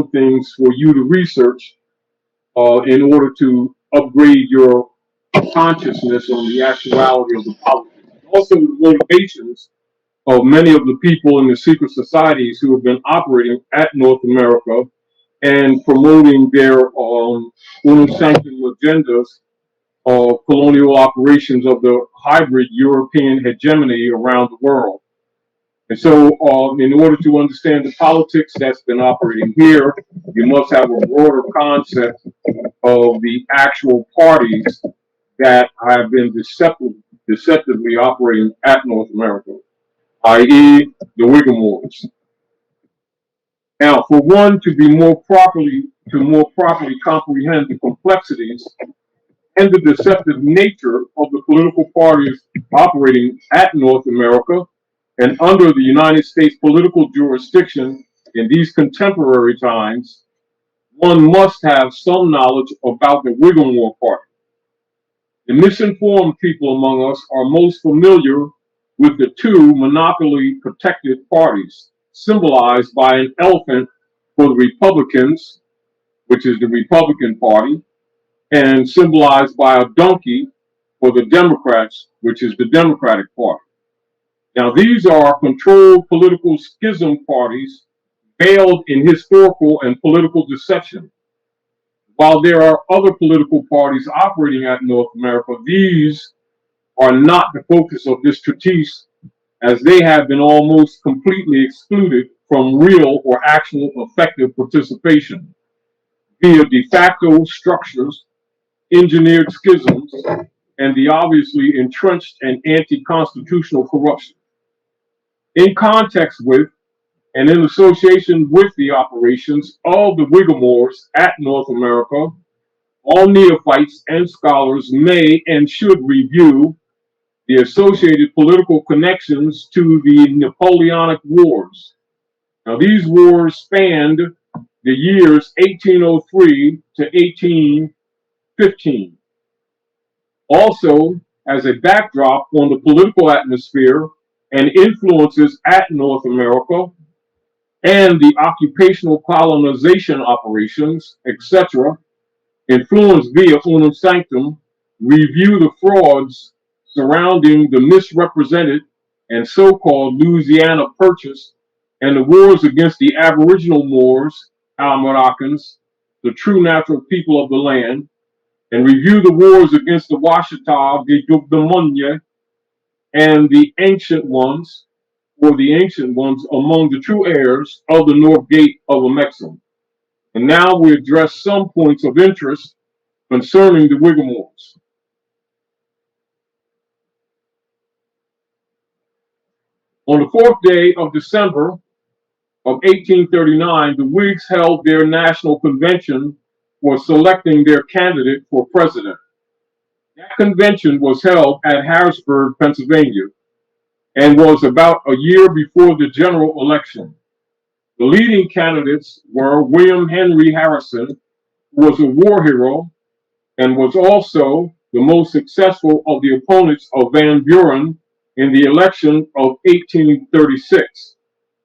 things for you to research in order to upgrade your consciousness on the actuality of the politics. Also, the motivations of many of the people in the secret societies who have been operating at North America and promoting their unum sanctum agendas of colonial operations of the hybrid European hegemony around the world. And so, in order to understand the politics that's been operating here, you must have a broader concept of the actual parties that have been deceptively operating at North America, i.e., the Whigamores. Now, for one to more properly comprehend the complexities and the deceptive nature of the political parties operating at North America and under the United States political jurisdiction in these contemporary times, one must have some knowledge about the Whigamore Party. The misinformed people among us are most familiar with the two monopoly protected parties, symbolized by an elephant for the Republicans, which is the Republican Party, and symbolized by a donkey for the Democrats, which is the Democratic Party. Now, these are controlled political schism parties veiled in historical and political deception. While there are other political parties operating at North America, these are not the focus of this treatise, as they have been almost completely excluded from real or actual effective participation via de facto structures, engineered schisms, and the obviously entrenched and anti-constitutional corruption. In context with and in association with the operations of the Whigamores at North America, all neophytes and scholars may and should review the associated political connections to the Napoleonic Wars. Now, these wars spanned the years 1803 to 1815. Also, as a backdrop on the political atmosphere and influences at North America, and the occupational colonization operations, etc., influenced via unum sanctum, review the frauds surrounding the misrepresented and so-called Louisiana Purchase and the wars against the Aboriginal Moors, Al-Moroccans, the true natural people of the land, and review the wars against the Washita, the Dugdamunye, and the ancient ones among the true heirs of the North Gate of Amexem. And now we address some points of interest concerning the Whigamores. On the 4th day of December of 1839, the Whigs held their national convention for selecting their candidate for president. That convention was held at Harrisburg, Pennsylvania, and was about a year before the general election. The leading candidates were William Henry Harrison, who was a war hero and was also the most successful of the opponents of Van Buren in the election of 1836,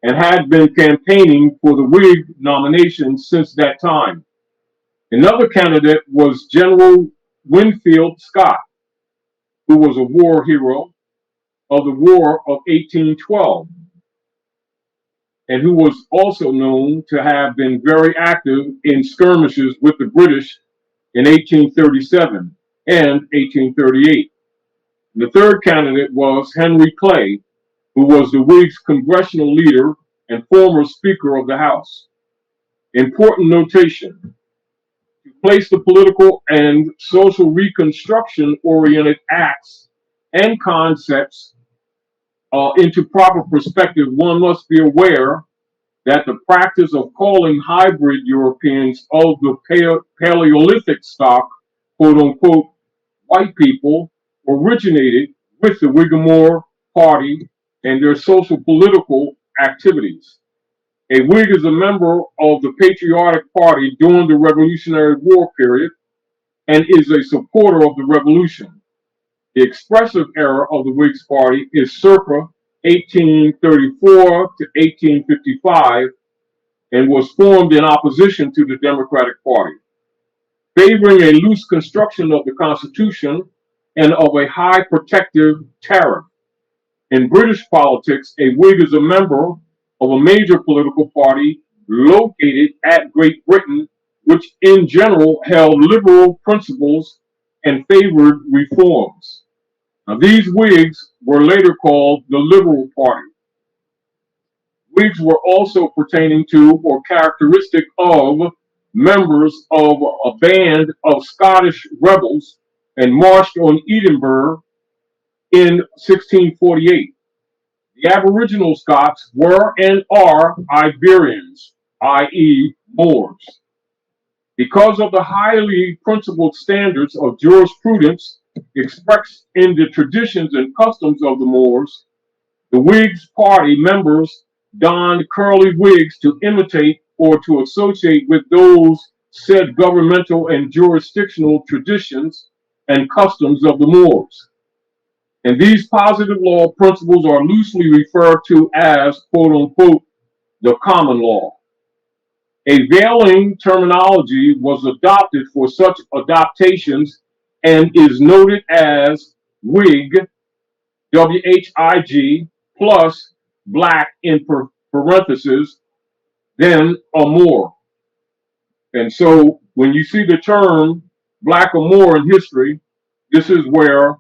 and had been campaigning for the Whig nomination since that time. Another candidate was General Winfield Scott, who was a war hero of the War of 1812, and who was also known to have been very active in skirmishes with the British in 1837 and 1838. The third candidate was Henry Clay, who was the Whigs' congressional leader and former Speaker of the House. Important notation: to place the political and social reconstruction-oriented acts and concepts into proper perspective, one must be aware that the practice of calling hybrid Europeans of the Paleolithic stock, quote unquote, white people, originated with the Whigamore Party and their social political activities. A Whig is a member of the Patriotic Party during the Revolutionary War period and is a supporter of the revolution. The expressive era of the Whigs Party is circa 1834 to 1855, and was formed in opposition to the Democratic Party, favoring a loose construction of the Constitution and of a high protective tariff. In British politics, a Whig is a member of a major political party located at Great Britain, which in general held liberal principles and favored reforms. Now, these Whigs were later called the Liberal Party. Whigs were also pertaining to or characteristic of members of a band of Scottish rebels and marched on Edinburgh in 1648. The Aboriginal Scots were and are Iberians, i.e., Moors. Because of the highly principled standards of jurisprudence expressed in the traditions and customs of the Moors, the Whigs Party members donned curly wigs to imitate or to associate with those said governmental and jurisdictional traditions and customs of the Moors. And these positive law principles are loosely referred to as, quote unquote, the common law. A veiling terminology was adopted for such adaptations and is noted as Whig, WHIG, plus black in parentheses, then a Moor. And so when you see the term black or Moor in history, this is where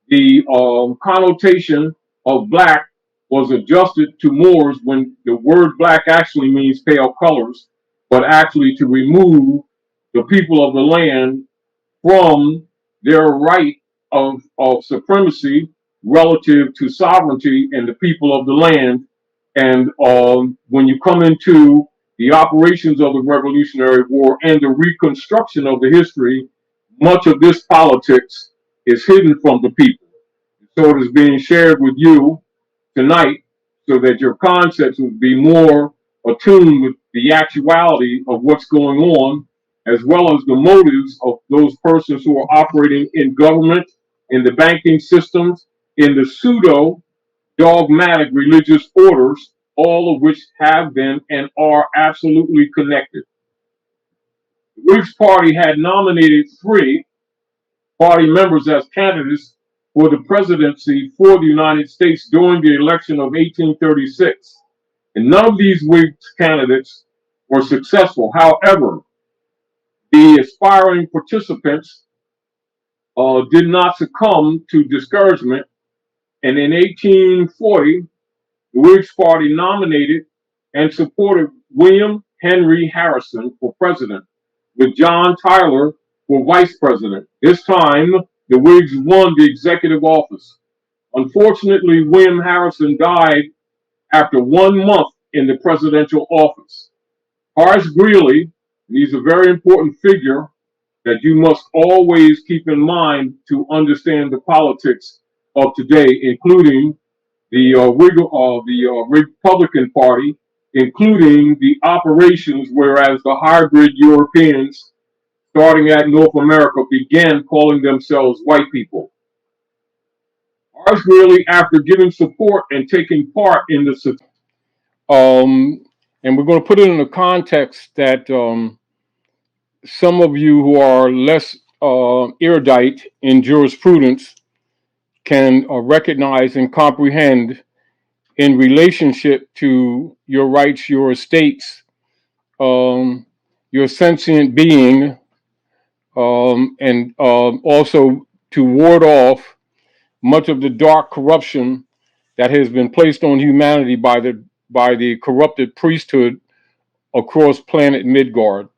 the connotation of black was adjusted to Moors when the word black actually means pale colors, but actually to remove the people of the land from their right of supremacy relative to sovereignty and the people of the land. And when you come into the operations of the Revolutionary War and the reconstruction of the history, much of this politics is hidden from the people. So it is being shared with you tonight so that your concepts would be more attuned with the actuality of what's going on, as well as the motives of those persons who are operating in government, in the banking systems, in the pseudo dogmatic religious orders, all of which have been and are absolutely connected. The Whigs Party had nominated 3 party members as candidates for the presidency for the United States during the election of 1836. And none of these Whig candidates were successful. However, the aspiring participants did not succumb to discouragement. And in 1840, the Whigs Party nominated and supported William Henry Harrison for president, with John Tyler for vice president. This time, the Whigs won the executive office. Unfortunately, William Harrison died after 1 month in the presidential office. Horace Greeley, he's a very important figure that you must always keep in mind to understand the politics of today, including the Republican Party, including the operations, whereas the hybrid Europeans starting at North America began calling themselves white people. Ours really, after giving support and taking part in the and we're going to put it in a context that some of you who are less erudite in jurisprudence can recognize and comprehend in relationship to your rights, your estates, your sentient being, and also to ward off much of the dark corruption that has been placed on humanity by the corrupted priesthood across planet Midgard.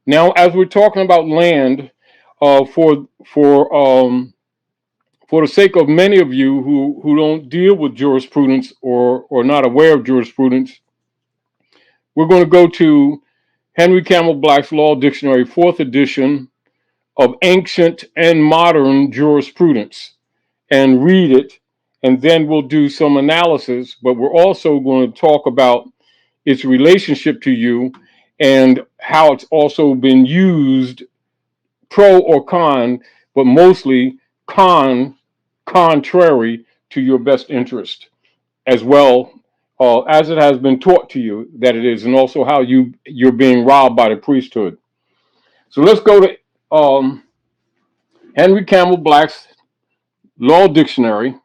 Now, as we're talking about land, for the sake of many of you who don't deal with jurisprudence or not aware of jurisprudence, we're going to go to Henry Campbell Black's Law Dictionary, 4th edition of Ancient and Modern Jurisprudence, and read it, and then we'll do some analysis, but we're also going to talk about its relationship to you and how it's also been used, pro or con, but mostly contrary to your best interest as well, as it has been taught to you that it is, and also how you're being robbed by the priesthood. So let's go to Henry Campbell Black's Law Dictionary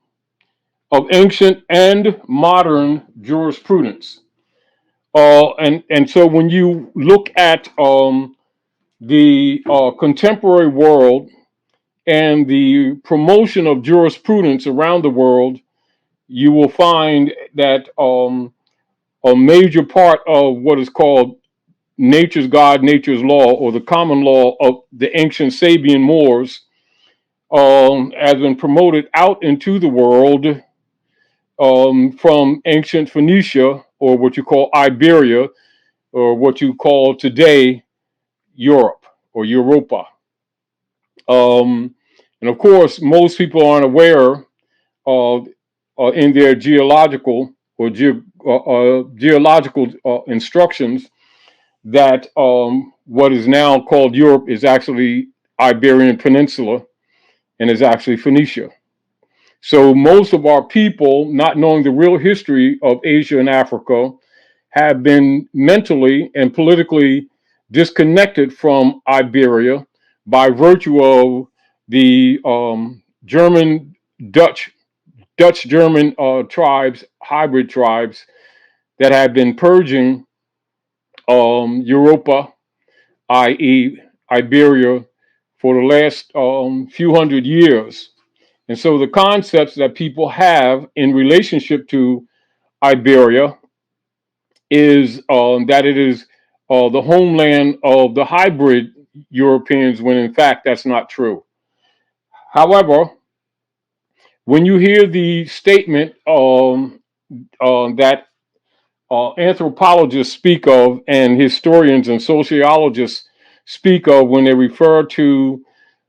of Ancient and Modern Jurisprudence. And so when you look at the contemporary world and the promotion of jurisprudence around the world, you will find that a major part of what is called nature's God, nature's law, or the common law of the ancient Sabian Moors has been promoted out into the world from ancient Phoenicia, or what you call Iberia, or what you call today Europe or Europa. And of course, most people aren't aware of in their geological or geological instructions that what is now called Europe is actually Iberian Peninsula and is actually Phoenicia. So most of our people, not knowing the real history of Asia and Africa, have been mentally and politically disconnected from Iberia by virtue of the German, Dutch German tribes, hybrid tribes that have been purging Europa, i.e., Iberia, for the last few hundred years. And so the concepts that people have in relationship to Iberia is that it is the homeland of the hybrid Europeans, when in fact that's not true. However, when you hear the statement that anthropologists speak of and historians and sociologists speak of when they refer to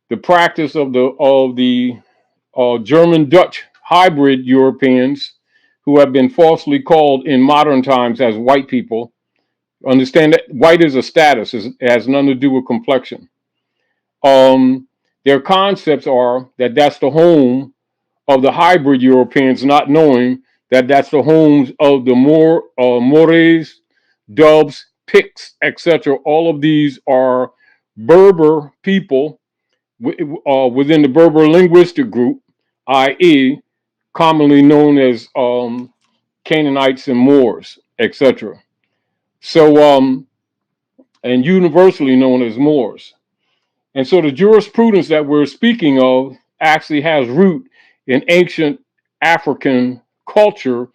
the practice of the German Dutch hybrid Europeans who have been falsely called in modern times as white people. Understand that white is a status, it has nothing to do with complexion. Their concepts are that that's the home of the hybrid Europeans, not knowing that that's the homes of the Moors, Dubs, Picts, etc. All of these are Berber people within the Berber linguistic group, i.e., commonly known as Canaanites and Moors, etc. So, and universally known as Moors. And so the jurisprudence that we're speaking of actually has root in ancient African culture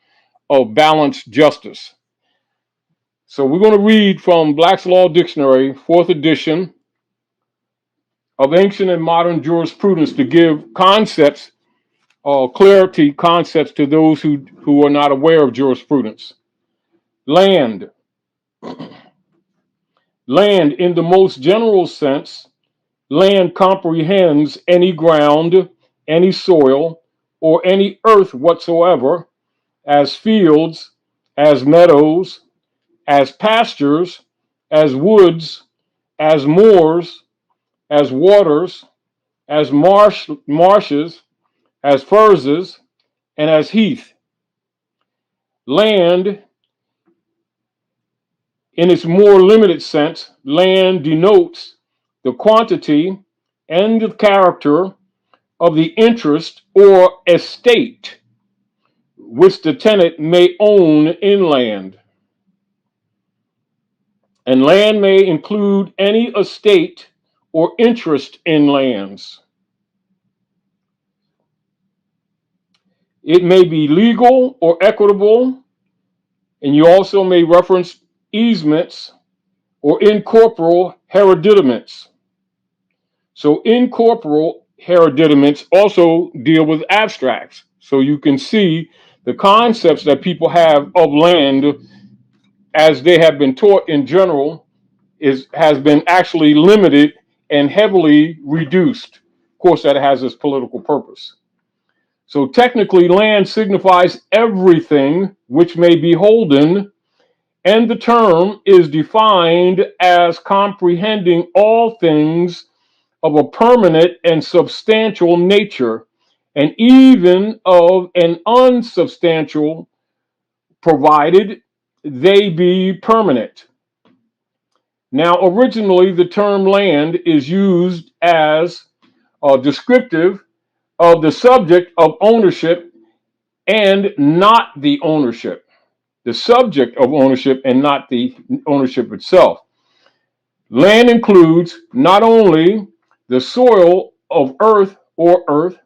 of balanced justice. So we're going to read from Black's Law Dictionary, 4th edition of Ancient and Modern Jurisprudence to give concepts, clarity concepts to those who are not aware of jurisprudence. Land. Land in the most general sense, land comprehends any ground, any soil, or any earth whatsoever, as fields, as meadows, as pastures, as woods, as moors, as waters, as marshes, as furzes, and as heath. Land, in its more limited sense, land denotes the quantity and the character of the interest or estate which the tenant may own in land. And land may include any estate or interest in lands. It may be legal or equitable, and you also may reference easements or incorporeal hereditaments. So incorporeal hereditaments also deal with abstracts. So you can see the concepts that people have of land as they have been taught in general has been actually limited and heavily reduced. Of course, that has its political purpose. So technically, land signifies everything which may be holden, and the term is defined as comprehending all things of a permanent and substantial nature, and even of an unsubstantial provided they be permanent. Now, originally, the term land is used as descriptive of the subject of ownership and not the ownership. The subject of ownership and not the ownership itself. Land includes not only the soil of earth or earth,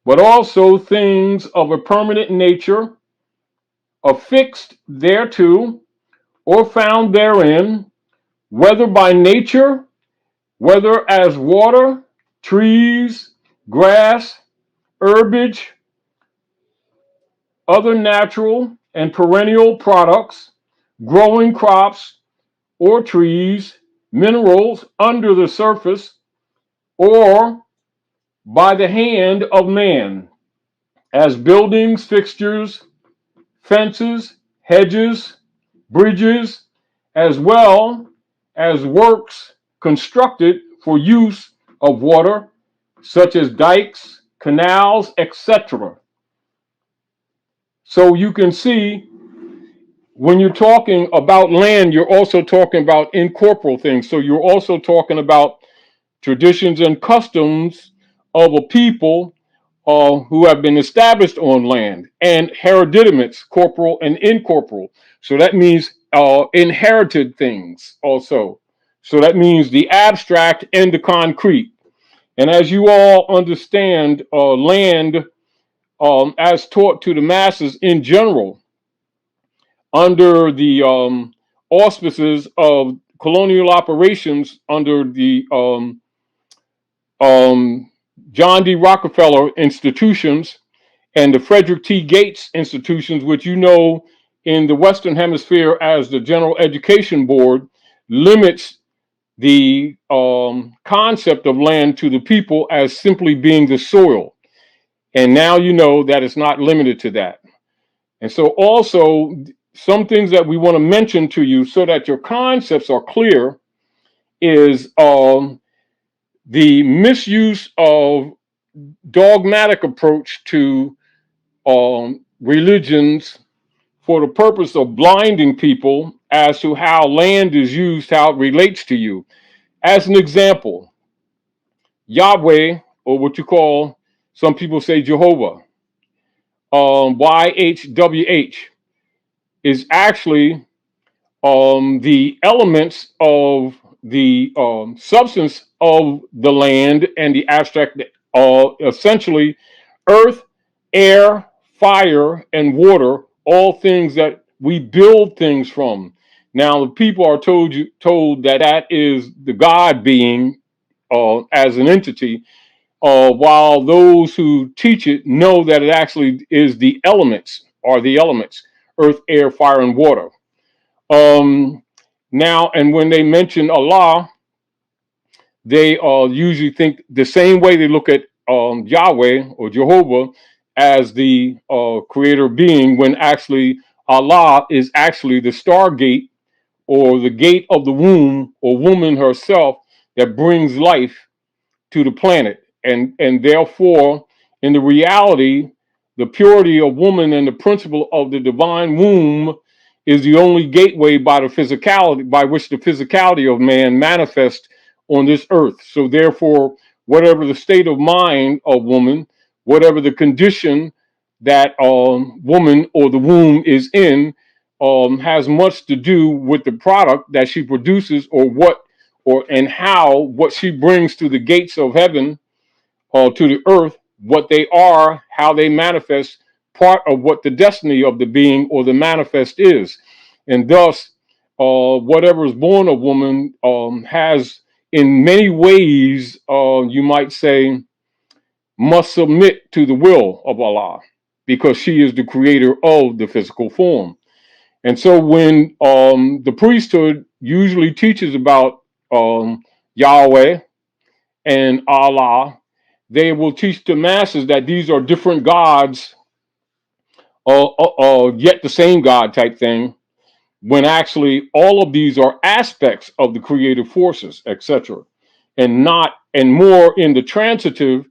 but also things of a permanent nature, affixed thereto, or found therein, whether by nature, whether as water, trees, grass, herbage, other natural and perennial products, growing crops or trees, minerals under the surface, or by the hand of man, as buildings, fixtures, fences, hedges, bridges, as well as works constructed for use of water, such as dikes, canals, etc. So you can see when you're talking about land, you're also talking about incorporeal things. So you're also talking about traditions and customs of a people who have been established on land, and hereditaments, corporal and incorporeal. So that means inherited things also. So that means the abstract and the concrete. And as you all understand, land, as taught to the masses in general, under the auspices of colonial operations under the John D. Rockefeller institutions and the Frederick T. Gates institutions, which you know in the Western Hemisphere as the General Education Board, limits the concept of land to the people as simply being the soil. And now you know that it's not limited to that. And so also some things that we want to mention to you so that your concepts are clear is the misuse of dogmatic approach to religions for the purpose of blinding people as to how land is used, how it relates to you. As an example, Yahweh, or what you call, some people say Jehovah, YHWH, is actually the elements of the substance of the land and the abstract, essentially earth, air, fire, and water, all things that we build things from. Now, the people are told that that is the God being as an entity, while those who teach it know that it actually is the elements, are the elements, earth, air, fire, and water. Now, and when they mention Allah, they usually think the same way they look at Yahweh or Jehovah as the creator being, when actually Allah is actually the stargate or the gate of the womb or woman herself that brings life to the planet. And therefore, in the reality, the purity of woman and the principle of the divine womb is the only gateway by the physicality, by which the physicality of man manifests on this earth. So therefore, whatever the state of mind of woman, whatever the condition that woman or the womb is in, has much to do with the product that she produces, or what, or and how what she brings to the gates of heaven, or to the earth, what they are, how they manifest, part of what the destiny of the being or the manifest is. And thus, whatever is born of woman has, in many ways, you might say, must submit to the will of Allah, because she is the creator of the physical form. And so when the priesthood usually teaches about Yahweh and Allah, they will teach the masses that these are different gods, yet the same God type thing, when actually all of these are aspects of the creative forces, etc., and not, and more in the transitive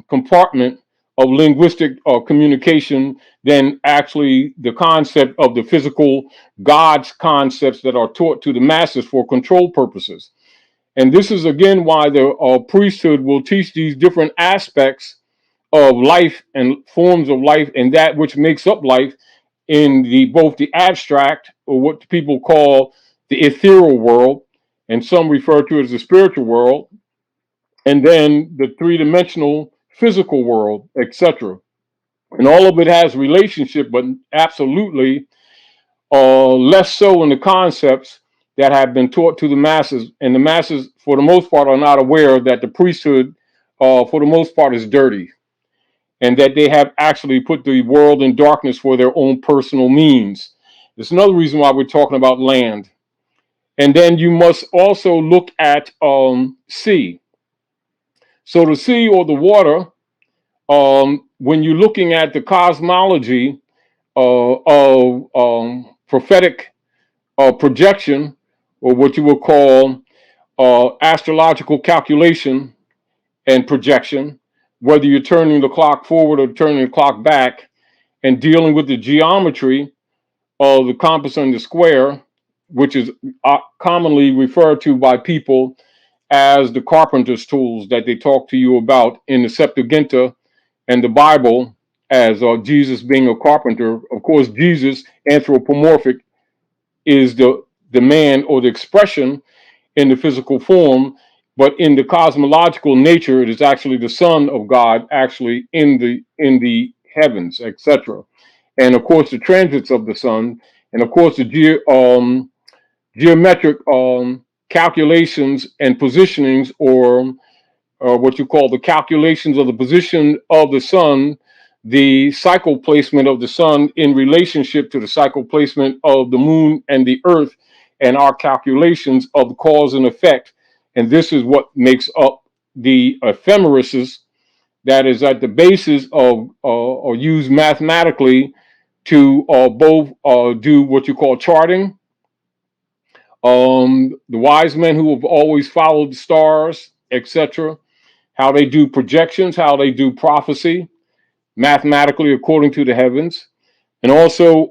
compartment of linguistic communication than actually the concept of the physical God's concepts that are taught to the masses for control purposes. And this is again why the priesthood will teach these different aspects of life and forms of life and that which makes up life in the both the abstract, or what people call the ethereal world, and some refer to it as the spiritual world, and then the three-dimensional physical world, etc. And all of it has relationship, but absolutely less so in the concepts that have been taught to the masses. And the masses, for the most part, are not aware that the priesthood, for the most part, is dirty, and that they have actually put the world in darkness for their own personal means. It's another reason why we're talking about land. And then you must also look at sea. So the sea, or the water, when you're looking at the cosmology of prophetic projection, or what you would call astrological calculation and projection, whether you're turning the clock forward or turning the clock back, and dealing with the geometry of the compass and the square, which is commonly referred to by people as the carpenter's tools that they talk to you about in the Septuaginta and the Bible, as Jesus being a carpenter. Of course, Jesus, anthropomorphic, is the man, or the expression in the physical form, but in the cosmological nature, it is actually the Son of God, actually in the heavens, etc. And of course, the transits of the sun, and of course, the geometric calculations and positionings, or what you call the calculations of the position of the sun, the cycle placement of the sun in relationship to the cycle placement of the moon and the earth, and our calculations of cause and effect. And this is what makes up the ephemeris that is at the basis of, or used mathematically to both do what you call charting. The wise men who have always followed the stars, etc., how they do projections, how they do prophecy mathematically according to the heavens, and also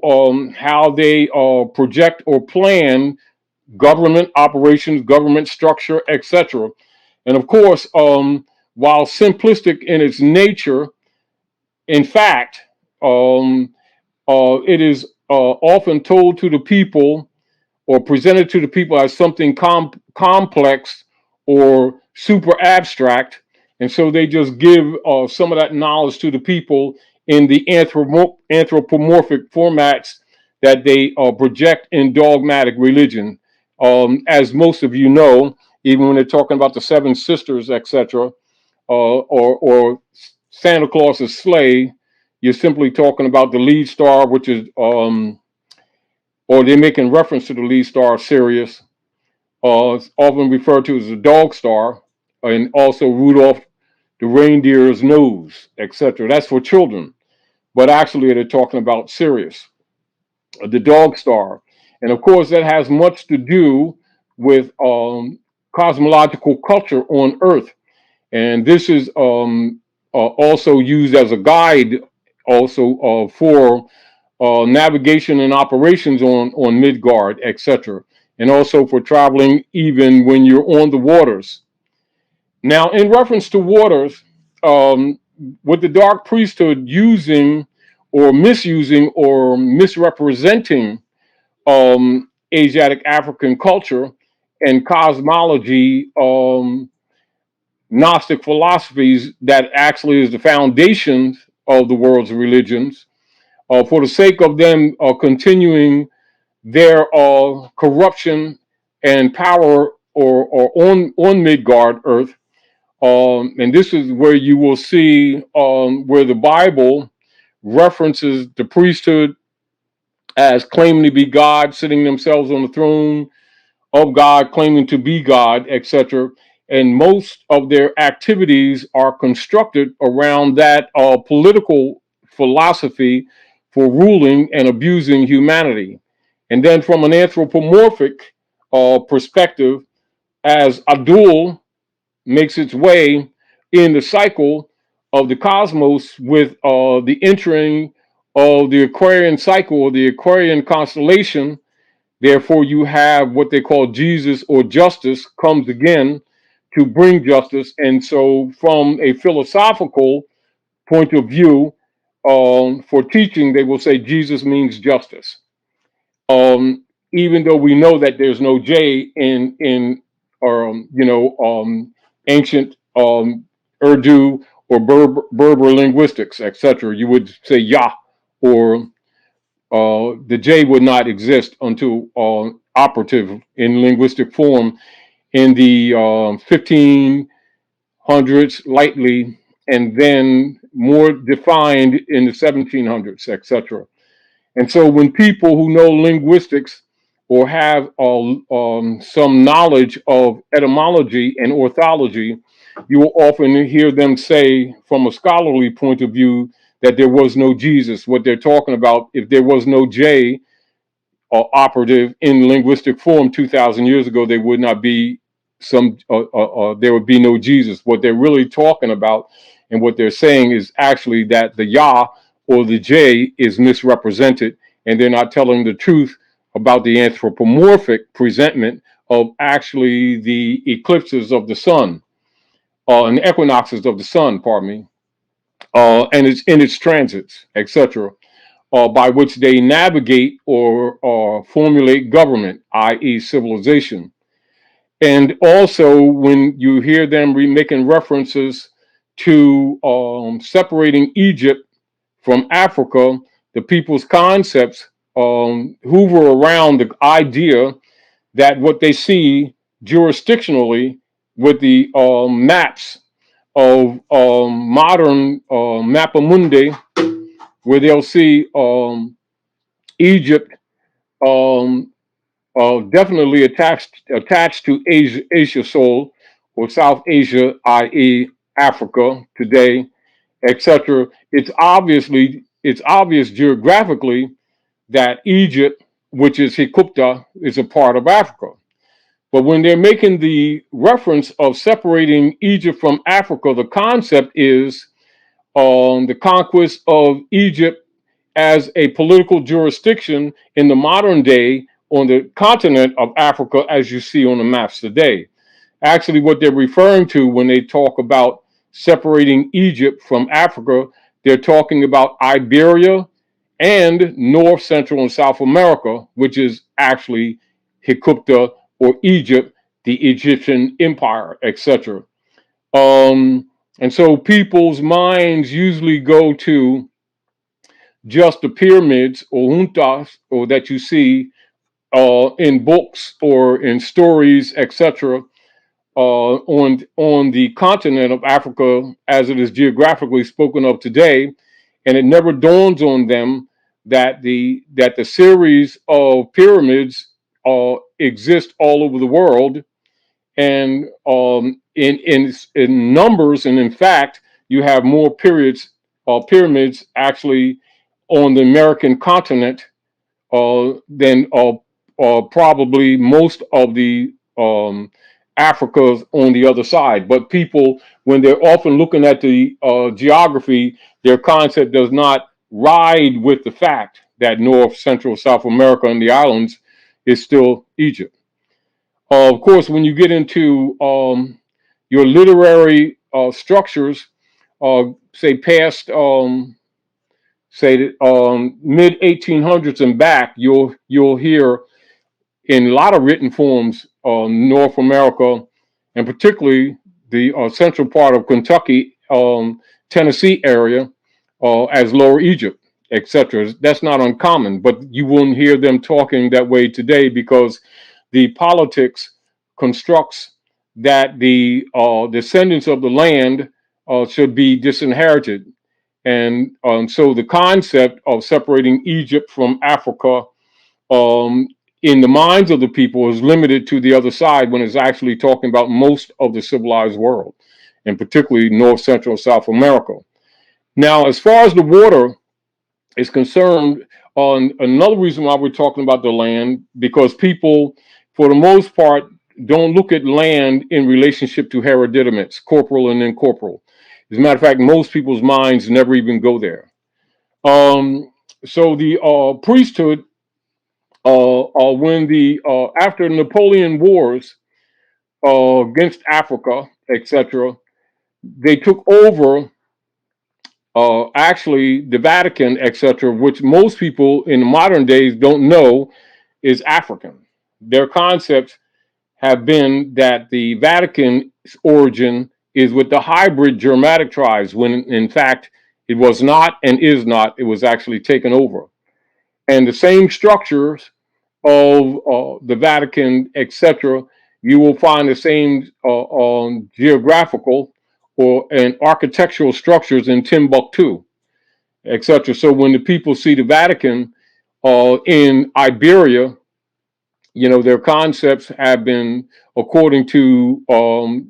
how they project or plan government operations, government structure, etc. And of course, while simplistic in its nature, in fact, it is often told to the people, or presented to the people, as something complex or super abstract. And so they just give some of that knowledge to the people in the anthropomorphic formats that they project in dogmatic religion. As most of you know, even when they're talking about the seven sisters, etc., or Santa Claus's sleigh, you're simply talking about the lead star, which is, or they're making reference to the lead star, Sirius, often referred to as the dog star, and also Rudolph the reindeer's nose, etc. That's for children, but actually they're talking about Sirius, the dog star. And of course, that has much to do with cosmological culture on Earth. And this is also used as a guide, also for navigation and operations on Midgard, etc., and also for traveling even when you're on the waters. Now, in reference to waters, with the Dark Priesthood using or misusing or misrepresenting Asiatic African culture and cosmology, Gnostic philosophies that actually is the foundation of the world's religions, for the sake of them continuing their corruption and power, or on Midgard Earth. And this is where you will see where the Bible references the priesthood as claiming to be God, sitting themselves on the throne of God, claiming to be God, etc. And most of their activities are constructed around that political philosophy for ruling and abusing humanity. And then from an anthropomorphic perspective, as Abdul makes its way in the cycle of the cosmos with the entering of the Aquarian cycle or the Aquarian constellation. Therefore, you have what they call Jesus or justice comes again to bring justice. And so, from a philosophical point of view, for teaching, they will say Jesus means justice. Even though we know that there's no J in ancient Urdu or Berber linguistics, etc. You would say Yah, or the J would not exist until operative in linguistic form in the 1500s, lightly, and then more defined in the 1700s, etc. And so when people who know linguistics or have some knowledge of etymology and orthology, you will often hear them say, from a scholarly point of view, that there was no Jesus. What they're talking about, if there was no J operative in linguistic form 2,000 years ago, there would not be there would be no Jesus. What they're really talking about and what they're saying is actually that the Yah or the J is misrepresented, and they're not telling the truth about the anthropomorphic presentment of actually the eclipses of the sun, and the equinoxes of the sun, pardon me, and it's in its transits, etc., by which they navigate or formulate government, i.e., civilization. And also, when you hear them making references to separating Egypt from Africa, the people's concepts hoover around the idea that what they see jurisdictionally with the maps of modern Mappamundi, where they'll see Egypt definitely attached to Asia Sol or South Asia, i.e., Africa today, etc. It's obvious geographically that Egypt, which is Hikupta, is a part of Africa. But when they're making the reference of separating Egypt from Africa, the concept is the conquest of Egypt as a political jurisdiction in the modern day on the continent of Africa, as you see on the maps today. Actually, what they're referring to when they talk about separating Egypt from Africa, they're talking about Iberia and North, Central, and South America, which is actually Hikupta or Egypt, the Egyptian Empire, etc. And so people's minds usually go to just the pyramids or juntas or that you see in books or in stories, etc., on the continent of Africa as it is geographically spoken of today, and it never dawns on them that the series of pyramids exist all over the world, and in numbers, and in fact, you have more pyramids actually on the American continent than probably most of the Africa's on the other side. But people, when they're often looking at the geography, their concept does not ride with the fact that North, Central, South America, and the islands is still Egypt. Of course, when you get into your literary structures, say past mid 1800s and back, you'll hear in a lot of written forms North America, and particularly the central part of Kentucky, Tennessee area, as Lower Egypt, etc. That's not uncommon, but you won't hear them talking that way today because the politics constructs that the descendants of the land should be disinherited. And so the concept of separating Egypt from Africa um, in the minds of the people is limited to the other side when it's actually talking about most of the civilized world, and particularly North, Central, and South America. Now, as far as the water is concerned, on another reason why we're talking about the land, because people, for the most part, don't look at land in relationship to hereditament, corporal and incorporeal. As a matter of fact, most people's minds never even go there. So the priesthood, when the after Napoleon Wars against Africa, etc., they took over actually the Vatican, etc., which most people in modern days don't know is African. Their concepts have been that the Vatican's origin is with the hybrid Germanic tribes, when in fact it was not and is not. It was actually taken over. And the same structures of the Vatican, etc., you will find the same geographical or and architectural structures in Timbuktu, etc. So when the people see the Vatican in Iberia, you know, their concepts have been, according to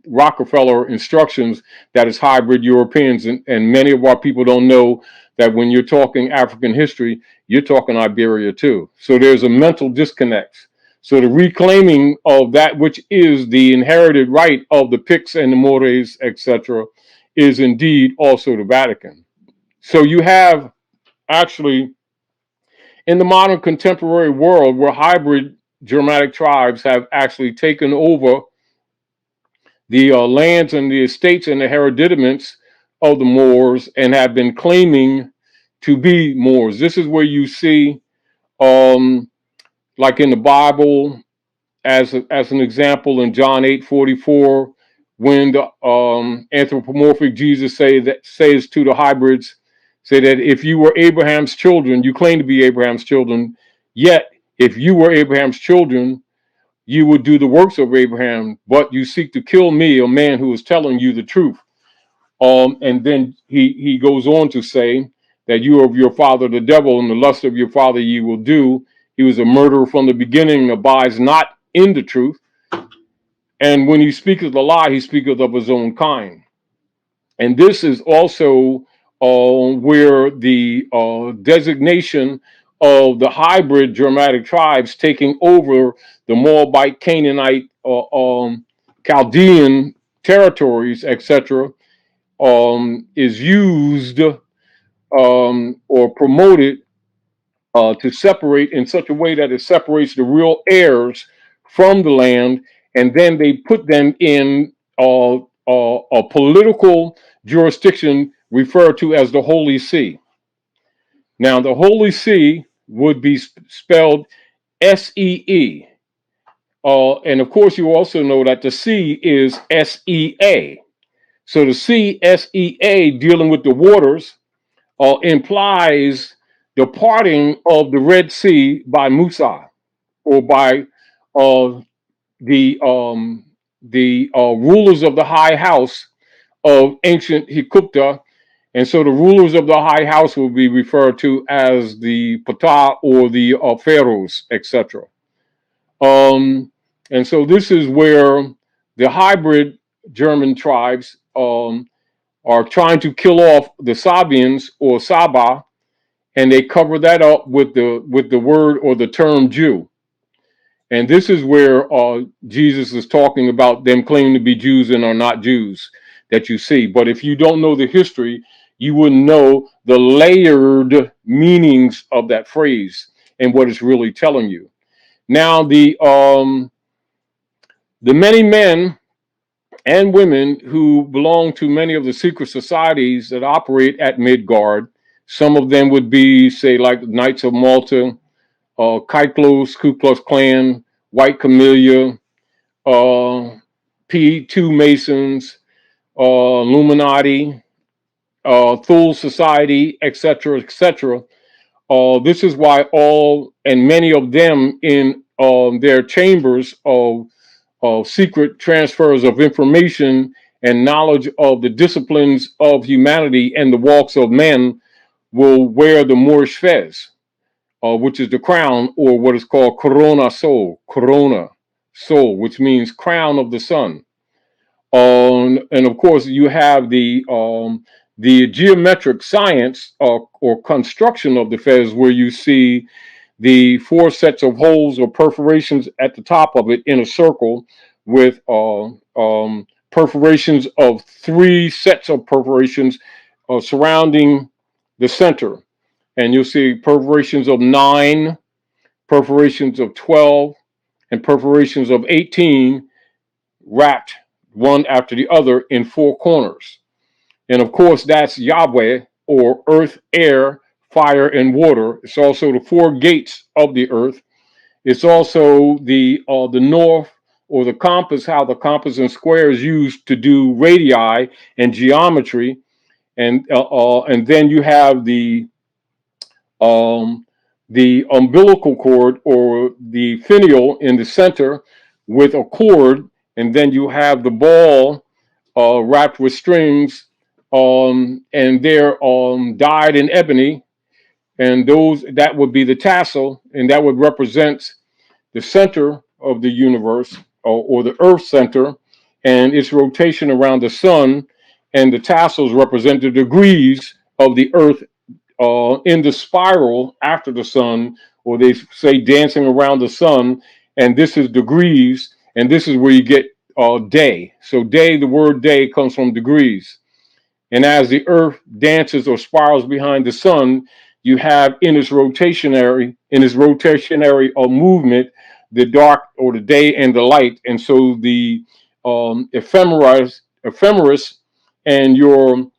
Rockefeller instructions, that is hybrid Europeans. And many of our people don't know that when you're talking African history, you're talking Iberia too. So there's a mental disconnect. So the reclaiming of that which is the inherited right of the Picts and the Moors, etc., is indeed also the Vatican. So you have actually in the modern contemporary world where hybrid Germanic tribes have actually taken over the lands and the estates and the hereditaments of the Moors and have been claiming to be Moors. This is where you see, like in the Bible, as an example, in John 8:44, when the anthropomorphic Jesus says to the hybrids, say that if you were Abraham's children, you claim to be Abraham's children, yet if you were Abraham's children, you would do the works of Abraham, but you seek to kill me, a man who is telling you the truth. And then he goes on to say that you are of your father the devil, and the lust of your father ye will do. He was a murderer from the beginning, and abides not in the truth. And when he speaketh a lie, he speaketh of his own kind. And this is also where the designation of the hybrid Germanic tribes taking over the Moabite, Canaanite, Chaldean territories, etc., is used or promoted to separate in such a way that it separates the real heirs from the land, and then they put them in a political jurisdiction referred to as the Holy See. Now, the Holy See would be spelled SEE. And of course, you also know that the C is SEA. So the CSEA, dealing with the waters, implies the parting of the Red Sea by Musa, or by the rulers of the high house of ancient Hykupta. And so the rulers of the high house will be referred to as the Ptah or the pharaohs, etc. And so this is where the hybrid German tribes are trying to kill off the Sabians or Saba, and they cover that up with the word or the term Jew. And this is where Jesus is talking about them claiming to be Jews and are not Jews that you see. But if you don't know the history, you wouldn't know the layered meanings of that phrase and what it's really telling you. Now, the many men and women who belong to many of the secret societies that operate at Midgard, some of them would be, say, like Knights of Malta, Kyklos, Ku Klux Klan, White Camellia, P2 Masons, Illuminati, Thule Society, etc., etc. This is why all and many of them in their chambers of secret transfers of information and knowledge of the disciplines of humanity and the walks of men will wear the Moorish fez, which is the crown, or what is called corona sol, which means crown of the sun. And of course, you have the geometric science or construction of the fez, where you see the four sets of holes or perforations at the top of it in a circle with perforations of 3 sets of perforations surrounding the center. And you'll see perforations of 9, perforations of 12, and perforations of 18 wrapped one after the other in 4 corners. And of course, that's Yahweh, or earth, air, fire, and water. It's also the 4 gates of the earth. It's also the north, or the compass, how the compass and square is used to do radii and geometry. And then you have um, the umbilical cord, or the finial, in the center with a cord, and then you have the ball wrapped with strings, and they're dyed in ebony, and those that would be the tassel, and that would represent the center of the universe, or the Earth center, and its rotation around the sun, and the tassels represent the degrees of the Earth in the spiral after the sun, or they say dancing around the sun, and this is degrees, and this is where you get day. So day, the word day comes from degrees. And as the earth dances or spirals behind the sun, you have in its rotationary movement, the dark, or the day, and the light. And so the ephemeris and your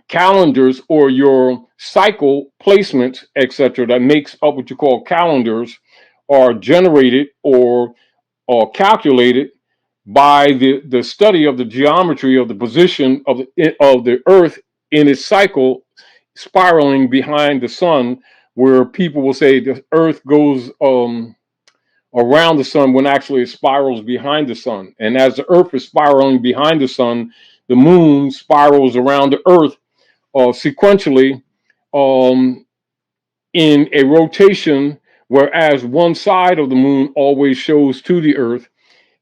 calendars, or your cycle placements, etc., that makes up what you call calendars, are generated or calculated by the study of the geometry of the position of the earth in its cycle spiraling behind the sun, where people will say the earth goes around the sun when actually it spirals behind the sun. And as the earth is spiraling behind the sun, the moon spirals around the earth sequentially, um, in a rotation, whereas one side of the moon always shows to the earth.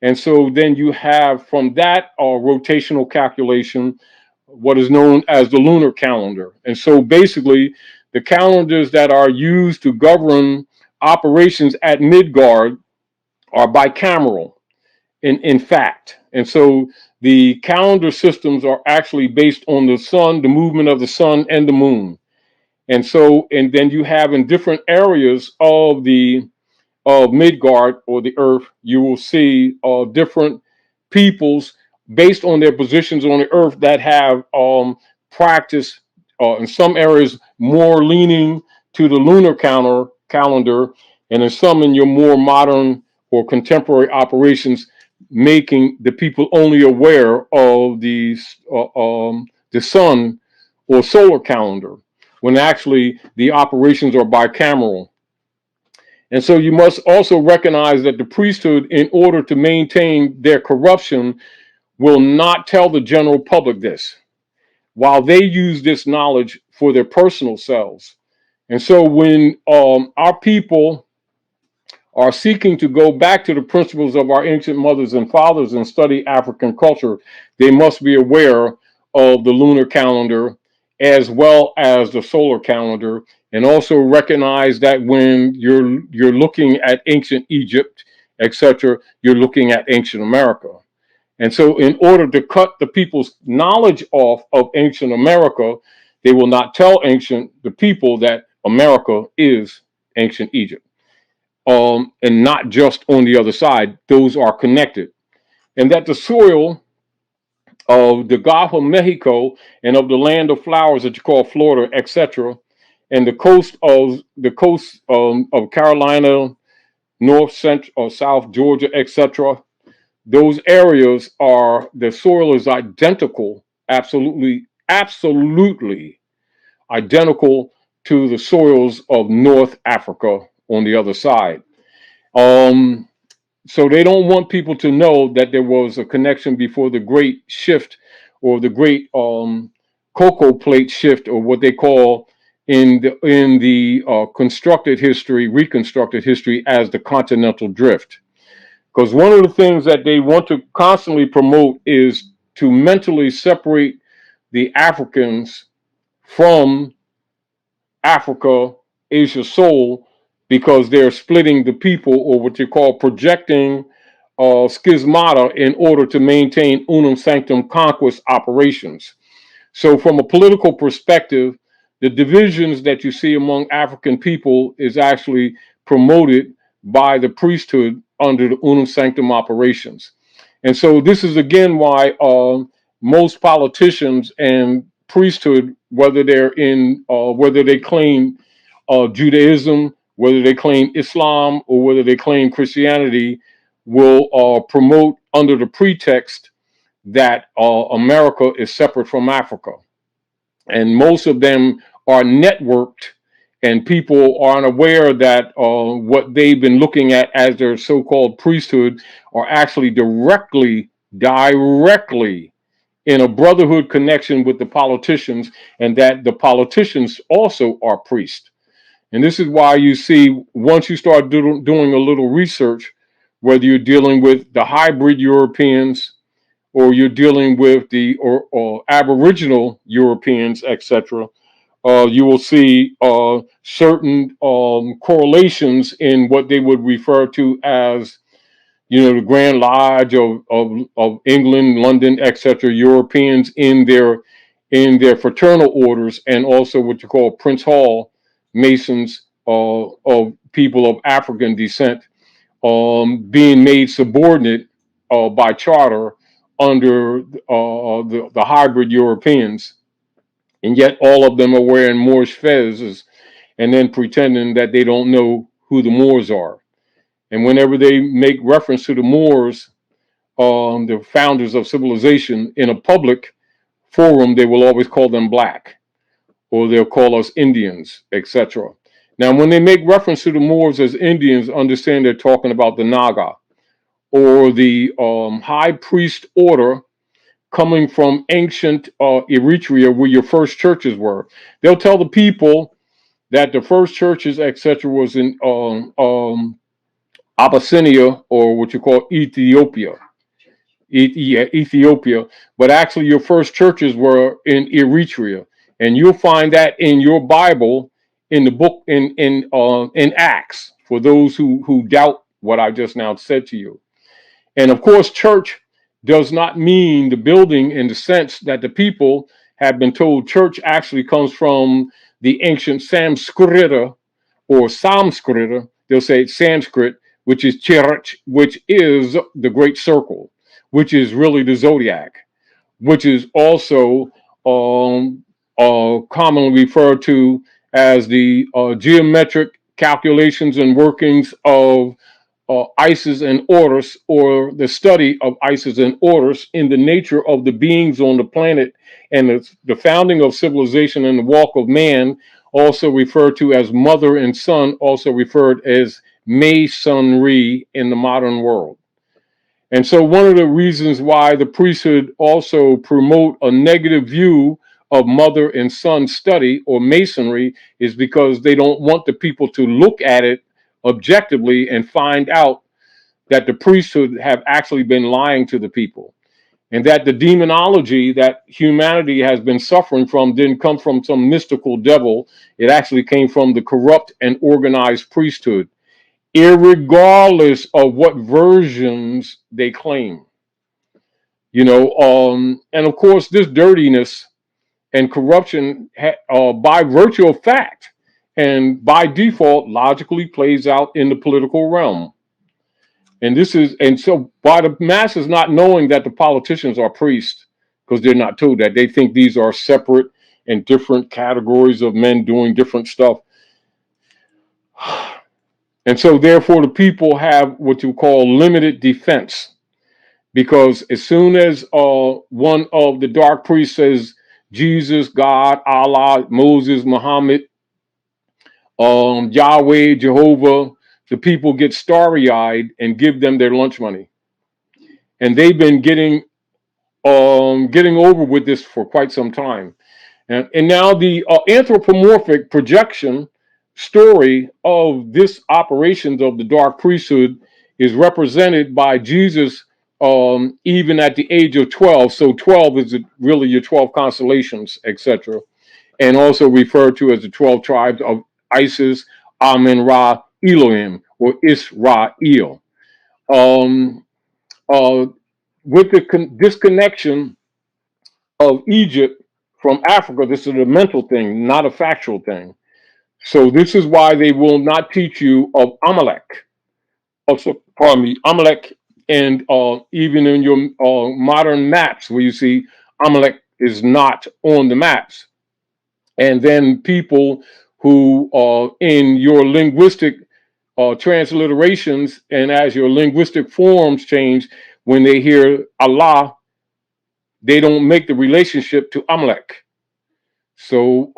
And so then you have, from that rotational calculation, what is known as the lunar calendar. And so basically, the calendars that are used to govern operations at Midgard are bicameral in fact. And so the calendar systems are actually based on the sun, the movement of the sun and the moon. And so, and then you have in different areas of Midgard, or the earth, you will see different peoples based on their positions on the earth that have practiced in some areas more leaning to the lunar calendar, and in some in your more modern or contemporary operations, making the people only aware of the sun or solar calendar, when actually the operations are bicameral. And so you must also recognize that the priesthood, in order to maintain their corruption, will not tell the general public this, while they use this knowledge for their personal selves. And so when our people are seeking to go back to the principles of our ancient mothers and fathers and study African culture, they must be aware of the lunar calendar as well as the solar calendar, and also recognize that when you're looking at ancient Egypt, etc., you're looking at ancient America. And so in order to cut the people's knowledge off of ancient America, they will not tell the people that America is ancient Egypt. And not just on the other side. Those are connected. And that the soil of the Gulf of Mexico and of the land of flowers that you call Florida, etc., and the coast of Carolina, North, Central, or South Georgia, etc., those areas are, the soil is identical, absolutely identical to the soils of North Africa on the other side. Um, so they don't want people to know that there was a connection before the great shift, or the great cocoa plate shift, or what they call in the reconstructed history as the continental drift. Because one of the things that they want to constantly promote is to mentally separate the Africans from Africa, Asia soul, because they're splitting the people, or what you call projecting schismata in order to maintain unum sanctum conquest operations. So, from a political perspective, the divisions that you see among African people is actually promoted by the priesthood under the unum sanctum operations. And so, this is again why most politicians and priesthood, whether they claim Judaism, whether they claim Islam, or whether they claim Christianity, will promote under the pretext that America is separate from Africa. And most of them are networked, and people aren't aware that what they've been looking at as their so-called priesthood are actually directly in a brotherhood connection with the politicians, and that the politicians also are priests. And this is why you see, once you start doing a little research, whether you're dealing with the hybrid Europeans or you're dealing with the or Aboriginal Europeans, etc., you will see certain correlations in what they would refer to as, the Grand Lodge of England, London, etc., Europeans in their fraternal orders, and also what you call Prince Hall Masons of people of African descent, being made subordinate by charter under the hybrid Europeans, and yet all of them are wearing Moorish fezzes and then pretending that they don't know who the Moors are. And whenever they make reference to the Moors, the founders of civilization, in a public forum, they will always call them black, or they'll call us Indians, etc. Now, when they make reference to the Moors as Indians, understand they're talking about the Naga, or the high priest order coming from ancient Eritrea, where your first churches were. They'll tell the people that the first churches, etc., was in Abyssinia, or what you call Ethiopia. Ethiopia, but actually your first churches were in Eritrea, and you'll find that in your Bible, in the book in Acts, for those who doubt what I just now said to you. And of course, church does not mean the building in the sense that the people have been told. Church actually comes from the ancient Samskrita or Samskrita. They'll say Sanskrit, which is church, which is the great circle, which is really the zodiac, which is also commonly referred to as the geometric calculations and workings of Isis and Horus, or the study of Isis and Horus in the nature of the beings on the planet, and the founding of civilization and the walk of man, also referred to as mother and son, also referred as masonry in the modern world. And so one of the reasons why the priesthood also promote a negative view of mother and son study or masonry is because they don't want the people to look at it objectively and find out that the priesthood have actually been lying to the people, and that the demonology that humanity has been suffering from didn't come from some mystical devil. It actually came from the corrupt and organized priesthood, irregardless of what versions they claim. And of course, this dirtiness and corruption, by virtue of fact and by default, logically plays out in the political realm. And so by the masses not knowing that the politicians are priests, because they're not told that, they think these are separate and different categories of men doing different stuff. And so therefore the people have what you call limited defense, because as soon as one of the dark priests says Jesus, God, Allah, Moses, Muhammad, Yahweh, Jehovah, the people get starry-eyed and give them their lunch money. And they've been getting over with this for quite some time. And now the anthropomorphic projection story of this operations of the dark priesthood is represented by Jesus, even at the age of 12. So 12 is really your 12 constellations, etc., and also referred to as the 12 tribes of Isis, Amen Ra, Elohim, or Israel. uh, with the disconnection of Egypt from Africa. This is a mental thing, not a factual thing. So this is why they will not teach you of Amalek. Also, pardon me, Amalek, and even in your modern maps where you see Amalek is not on the maps. And then people who in your linguistic transliterations and as your linguistic forms change, when they hear Allah, they don't make the relationship to Amalek. So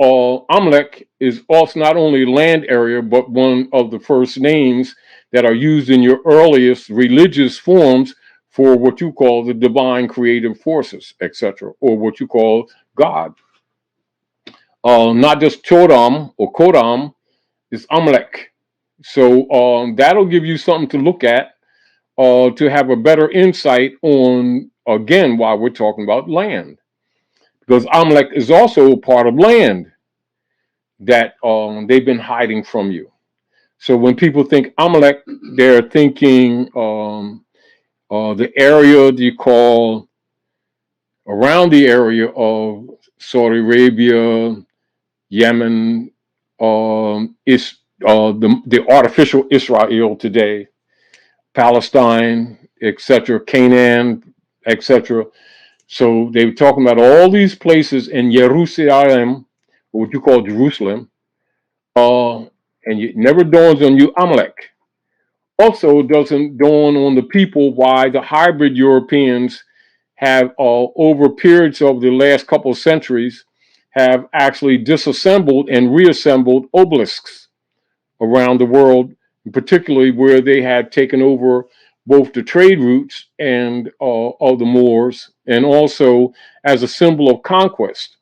Amalek is also not only land area, but one of the first names that are used in your earliest religious forms for what you call the divine creative forces, etc., or what you call God. Not just Chodam or Kodam, it's Amalek. So that'll give you something to look at to have a better insight on, again, why we're talking about land. Because Amalek is also part of land that they've been hiding from you. So when people think Amalek, they're thinking the area that you call around the area of Saudi Arabia, Yemen, is the artificial Israel today, Palestine, etc., Canaan, etc. So they were talking about all these places in Jerusalem, what you call Jerusalem, uh, and it never dawns on you Amalek. Also, doesn't dawn on the people why the hybrid Europeans have, over periods of the last couple of centuries, have actually disassembled and reassembled obelisks around the world, particularly where they had taken over both the trade routes and of the Moors, and also as a symbol of conquest.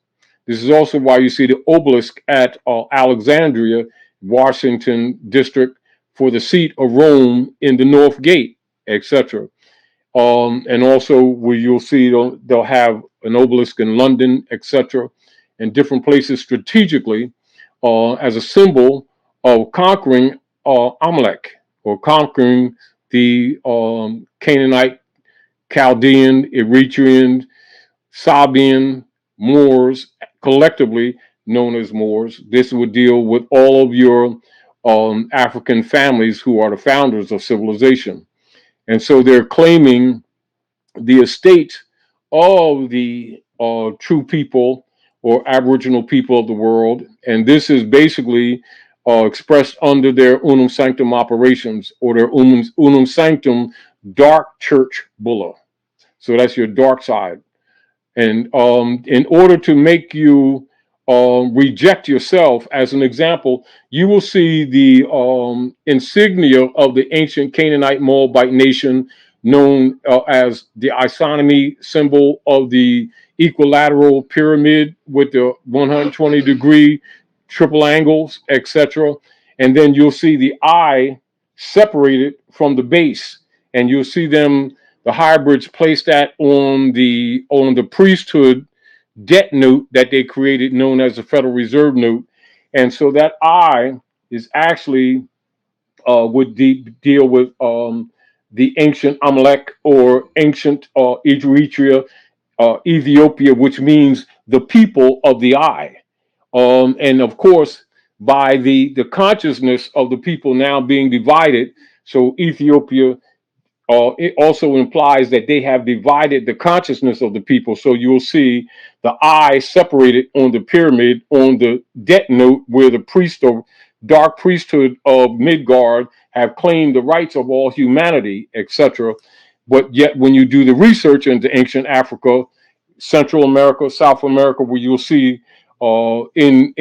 This is also why you see the obelisk at Alexandria, Washington district, for the seat of Rome in the North Gate, etc. And also where you'll see they'll have an obelisk in London, etc., and different places strategically as a symbol of conquering Amalek, or conquering the Canaanite, Chaldean, Eritrean, Sabian, Moors, collectively known as Moors. This would deal with all of your African families who are the founders of civilization. And so they're claiming the estate of the true people or Aboriginal people of the world. And this is basically expressed under their unum sanctum operations, or their unum sanctum dark church bulla. So that's your dark side. And in order to make you reject yourself, as an example, you will see the insignia of the ancient Canaanite Moabite nation, known as the isonomy symbol of the equilateral pyramid with the 120-degree triple angles, etc. And then you'll see the eye separated from the base, and you'll see them, the hybrids, place that on the priesthood debt note that they created, known as the Federal Reserve note. And so that I is actually would deal with the ancient Amalek, or ancient Eritrea, Ethiopia, which means the people of the eye. And of course, by the consciousness of the people now being divided, so Ethiopia, it also implies that they have divided the consciousness of the people. So you'll see the eye separated on the pyramid on the debt note, where the priest of dark priesthood of Midgard have claimed the rights of all humanity, etc. But yet, when you do the research into ancient Africa, Central America, South America, where you'll see in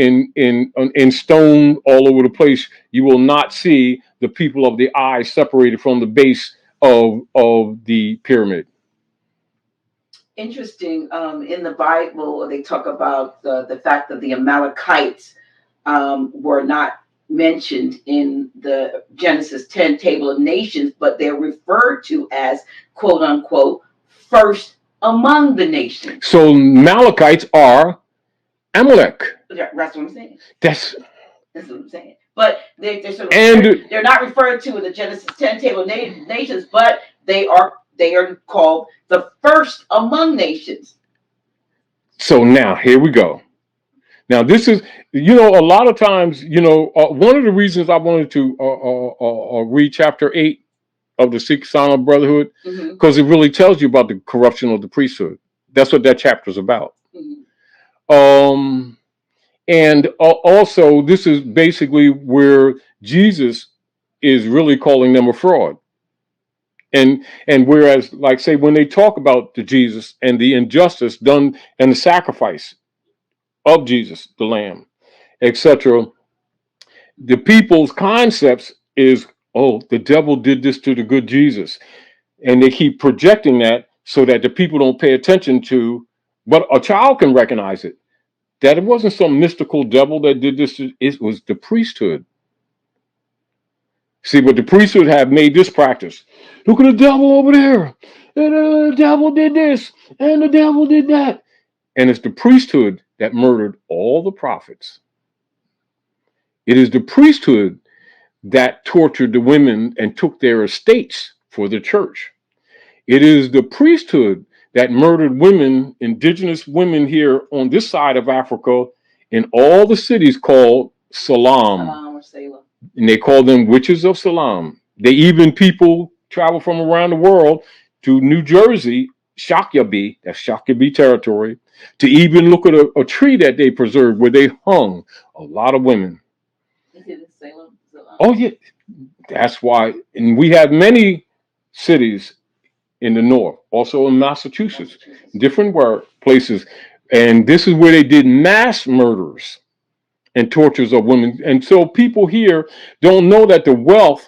stone all over the place, you will not see the people of the eye separated from the base of the pyramid. Interesting. In the Bible, they talk about the fact that the Amalekites were not mentioned in the Genesis 10 table of nations, but they're referred to as, quote unquote, first among the nations. So Amalekites are Amalek. That's what I'm saying. That's what I'm saying. But they're not referred to in the Genesis 10 table of nations, but they are they are called the first among nations. So now here we go. Now this is, a lot of times, one of the reasons I wanted to read chapter 8 of the Sikh Silent Brotherhood, because it really tells you about the corruption of the priesthood. That's what that chapter is about. And also, this is basically where Jesus is really calling them a fraud. And whereas, like, say, when they talk about the Jesus and the injustice done and the sacrifice of Jesus, the Lamb, etc., the people's concepts is, oh, the devil did this to the good Jesus. And they keep projecting that so that the people don't pay attention to, but a child can recognize it. That it wasn't some mystical devil that did this. It was the priesthood. See, but the priesthood have made this practice. Look at the devil over there. And the devil did this. And the devil did that. And it's the priesthood that murdered all the prophets. It is the priesthood that tortured the women and took their estates for the church. It is the priesthood that murdered women, indigenous women here on this side of Africa, in all the cities called Salam. And they call them witches of Salam. They even people travel from around the world to New Jersey, Shakyabi, that's Shakyabi territory, to even look at a tree that they preserved where they hung a lot of women. Oh, yeah. That's why. And we have many cities in the north, also in Massachusetts, different places. And this is where they did mass murders and tortures of women. And so people here don't know that the wealth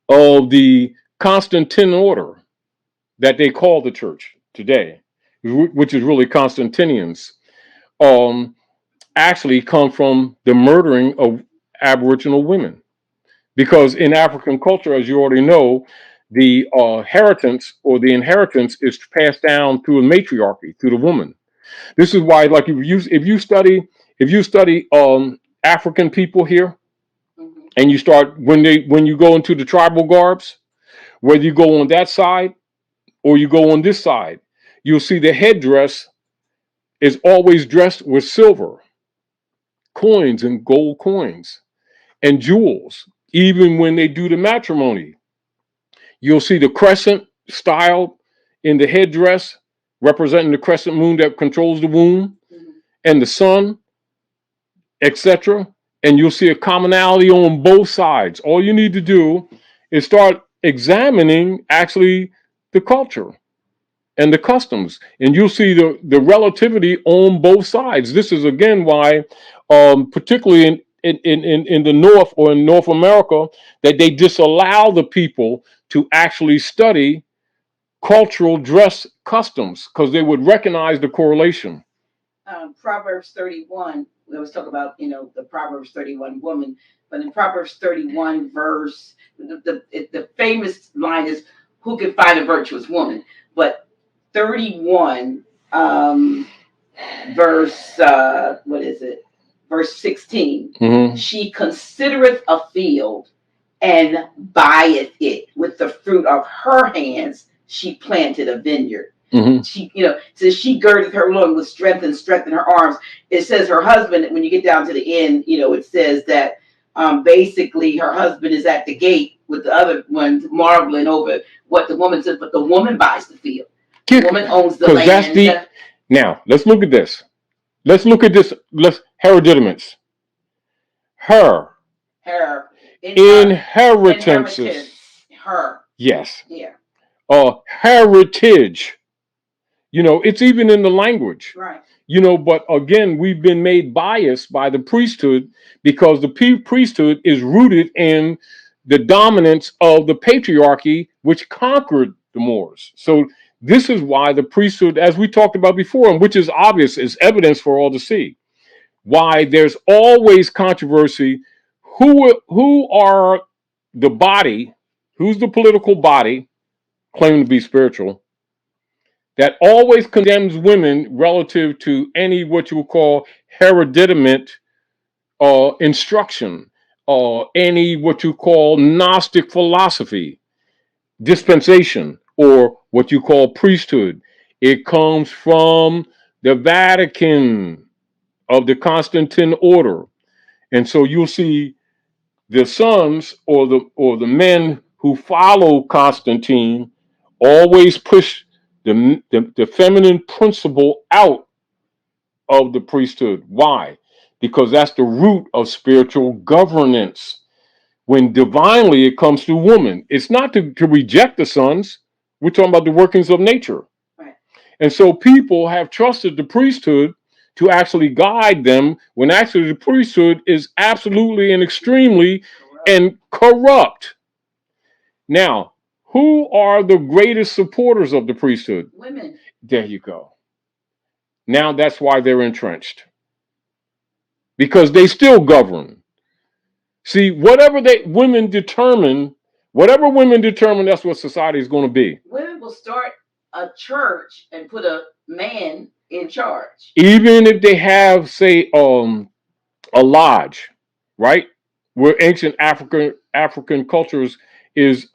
of the Constantine order that they call the church today, which is really Constantinians, actually come from the murdering of Aboriginal women. Because in African culture, as you already know, the inheritance is passed down through a matriarchy, through the woman. This is why, like, if you study African people here, and you start when you go into the tribal garbs, whether you go on that side or you go on this side, you'll see the headdress is always dressed with silver, coins and gold coins, and jewels. Even when they do the matrimony, you'll see the crescent style in the headdress, representing the crescent moon that controls the womb, and the sun, etc. And you'll see a commonality on both sides. All you need to do is start examining actually the culture and the customs, and you'll see the relativity on both sides. This is again why, particularly in the North or in North America, that they disallow the people to actually study cultural dress customs because they would recognize the correlation. Proverbs 31, we always talk about, the Proverbs 31 woman, but in Proverbs 31 verse, the famous line is, who can find a virtuous woman? But 31 verse, what is it? Verse 16, she considereth a field and buyeth it. With the fruit of her hands, she planted a vineyard. She, says she girded her loin with strength and strengthened her arms. It says her husband, when you get down to the end, it says that basically her husband is at the gate with the other ones marveling over what the woman says, but the woman buys the field. The woman owns the land. Now, let's look at this. Let's look at this. Hereditaments. Her. Inheritances. Her. Yes. Yeah. Heritage. It's even in the language. Right. But again, we've been made biased by the priesthood because the priesthood is rooted in the dominance of the patriarchy, which conquered the Moors. So this is why the priesthood, as we talked about before, and which is obvious, is evidence for all to see, why there's always controversy. Who are the body? Who's the political body claiming to be spiritual that always condemns women relative to any what you would call hereditament instruction, or any what you call Gnostic philosophy, dispensation, or what you call priesthood. It comes from the Vatican of the Constantine order. And so you'll see the sons or the men who follow Constantine always push the feminine principle out of the priesthood. Why? Because that's the root of spiritual governance. When divinely it comes to woman, it's not to reject the sons. We're talking about the workings of nature. Right. And so people have trusted the priesthood to actually guide them when actually the priesthood is absolutely and extremely and corrupt. Now, who are the greatest supporters of the priesthood? Women. There you go. Now that's why they're entrenched. Because they still govern. See, whatever women determine, that's what society is going to be. Women will start a church and put a man in charge. Even if they have, say, a lodge, right? Where ancient African cultures is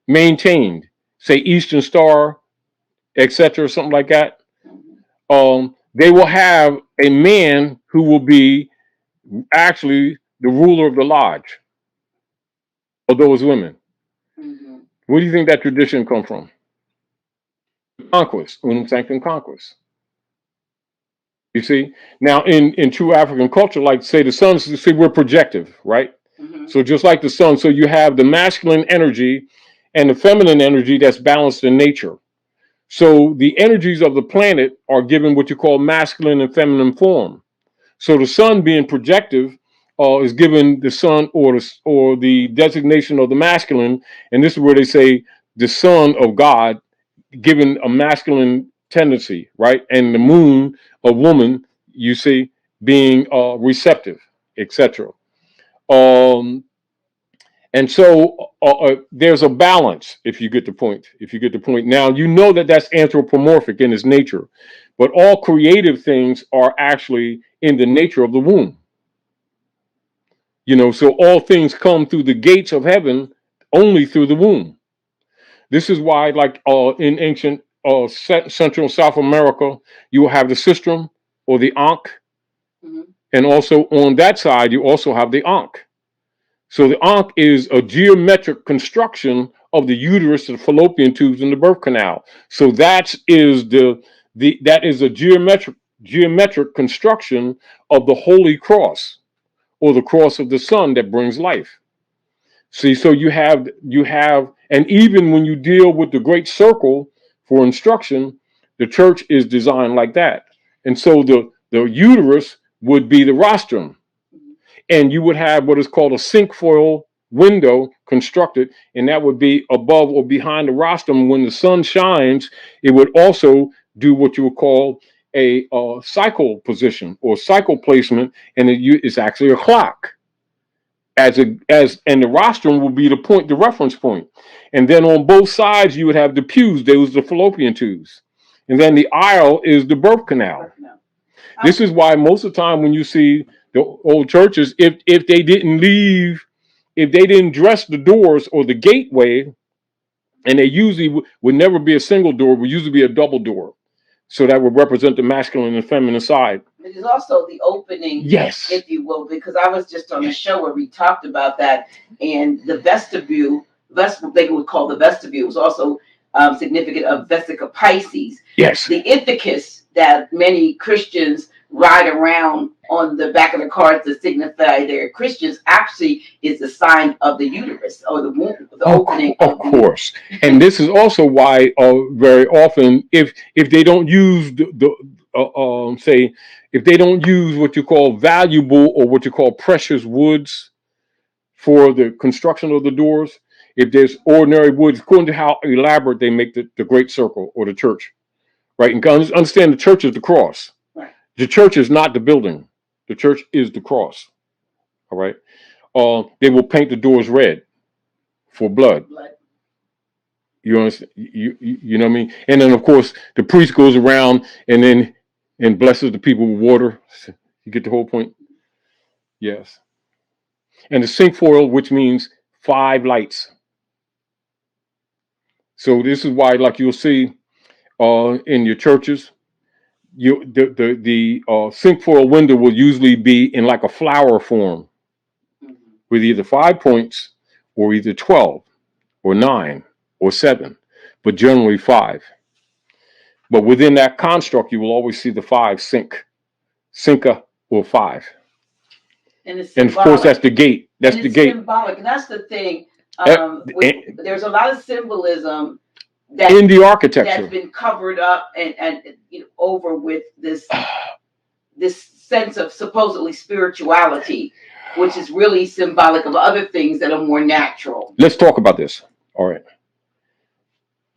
maintained, say Eastern Star, etc., something like that. They will have a man who will be actually the ruler of the lodge of those women. Mm-hmm. Where do you think that tradition come from? Conquest, unum sanctum conquest. You see, now in true African culture, like say the sons, see we're projective, right? Mm-hmm. So just like the sun, so you have the masculine energy and the feminine energy that's balanced in nature. So the energies of the planet are given what you call masculine and feminine form. So the sun being projective is given the sun or the designation of the masculine, and this is where they say the son of God given a masculine tendency, right? And the moon, a woman, you see, being receptive, etc. Um, and so there's a balance, if you get the point. If you get the point. Now, you know that that's anthropomorphic in its nature, but all creative things are actually in the nature of the womb. You know, so all things come through the gates of heaven only through the womb. This is why, like in ancient Central South America, you will have the sistrum or the ankh, Mm-hmm. and also on that side you also have the ankh. So the ankh is a geometric construction of the uterus, the fallopian tubes, and the birth canal. So that is that is a geometric construction of the Holy Cross or the cross of the Son that brings life. See, so you have, and even when you deal with the great circle for instruction, the church is designed like that. And so the uterus would be the rostrum, and you would have what is called a cinquefoil window constructed, and that would be above or behind the rostrum. When the sun shines, it would also do what you would call a cycle position or cycle placement, and it's actually a clock. And the rostrum will be the reference point, and then on both sides you would have the pews. Those are the fallopian tubes, and then the aisle is the birth canal. This is why most of the time when you see the old churches, if they didn't dress the doors or the gateway, and they usually would never be a single door, would usually be a double door. So that would represent the masculine and feminine side. It is also the opening, yes, if you will, because I was just on a show where we talked about that, and the vestibule, they would call the vestibule, was also significant of Vesica Pisces. Yes. The ithacus that many Christians ride around on the back of the cars to signify they're Christians actually is the sign of the uterus or the womb, the opening. Of course. And this is also why very often, if they don't use say, if they don't use what you call valuable or what you call precious woods for the construction of the doors, if there's ordinary woods, according to how elaborate they make the great circle or the church, right? And understand the church is the cross. Right. The church is not the building. The church is the cross. All right. They will paint the doors red for blood. You understand? You know what I mean? And then of course the priest goes around and blesses the people with water. You get the whole point? Yes. And the cinquefoil, which means 5 lights. So this is why, like you'll see in your churches, the sink for a window will usually be in like a flower form with either 5 points or either 12 or 9 or 7, but generally 5. But within that construct, you will always see the 5 sinker or 5. And it's And of course, symbolic. that's the gate. That's And the it's gate. symbolic, and that's the thing. And There's a lot of symbolism that in the that's architecture, been covered up and over with this sense of supposedly spirituality, which is really symbolic of other things that are more natural. let's talk about this. All right.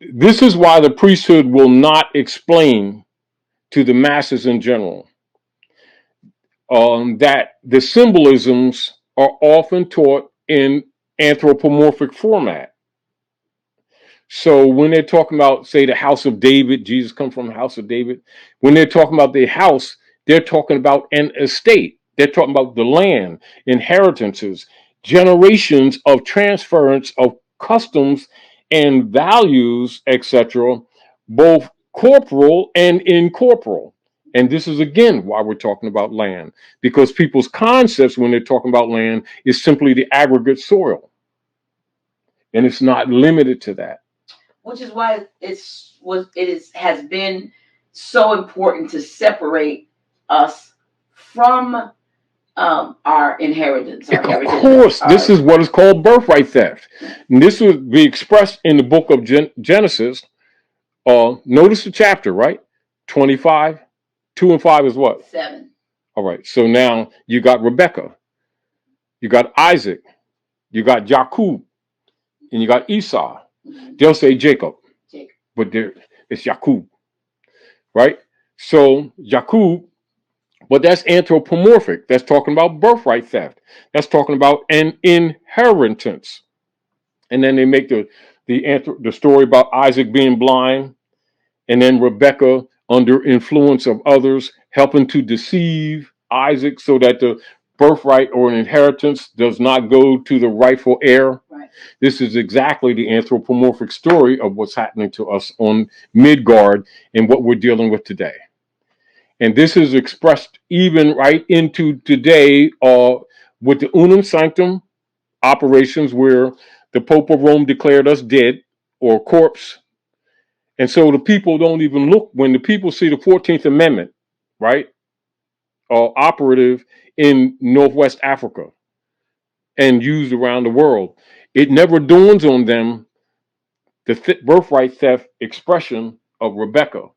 This is why the priesthood will not explain to the masses in general that the symbolisms are often taught in anthropomorphic format. So when they're talking about, say, the house of David, Jesus comes from the house of David. When they're talking about the house, they're talking about an estate. They're talking about the land, inheritances, generations of transference of customs and values, etc., both corporal and incorporeal. And this is again why we're talking about land, because people's concepts when they're talking about land is simply the aggregate soil, and it's not limited to that. Which is why has been so important to separate us from our inheritance. Of course, this is what is called birthright theft. And this would be expressed in the book of Genesis. Notice the chapter, right? 25, 2 and 5 is what? 7. All right. So now you got Rebecca, you got Isaac, you got Jacob, and you got Esau. They'll say Jacob, but it's Jacob, right? So Jacob, but that's anthropomorphic. That's talking about birthright theft. That's talking about an inheritance. And then they make the story about Isaac being blind, and then Rebecca under influence of others helping to deceive Isaac so that the birthright or an inheritance does not go to the rightful heir. Right. This is exactly the anthropomorphic story of what's happening to us on Midgard and what we're dealing with today. And this is expressed even right into today with the Unum Sanctum operations where the Pope of Rome declared us dead or corpse. And so the people don't even look when the people see the 14th Amendment, right, operative in Northwest Africa and used around the world. It never dawns on them the birthright theft expression of Rebecca.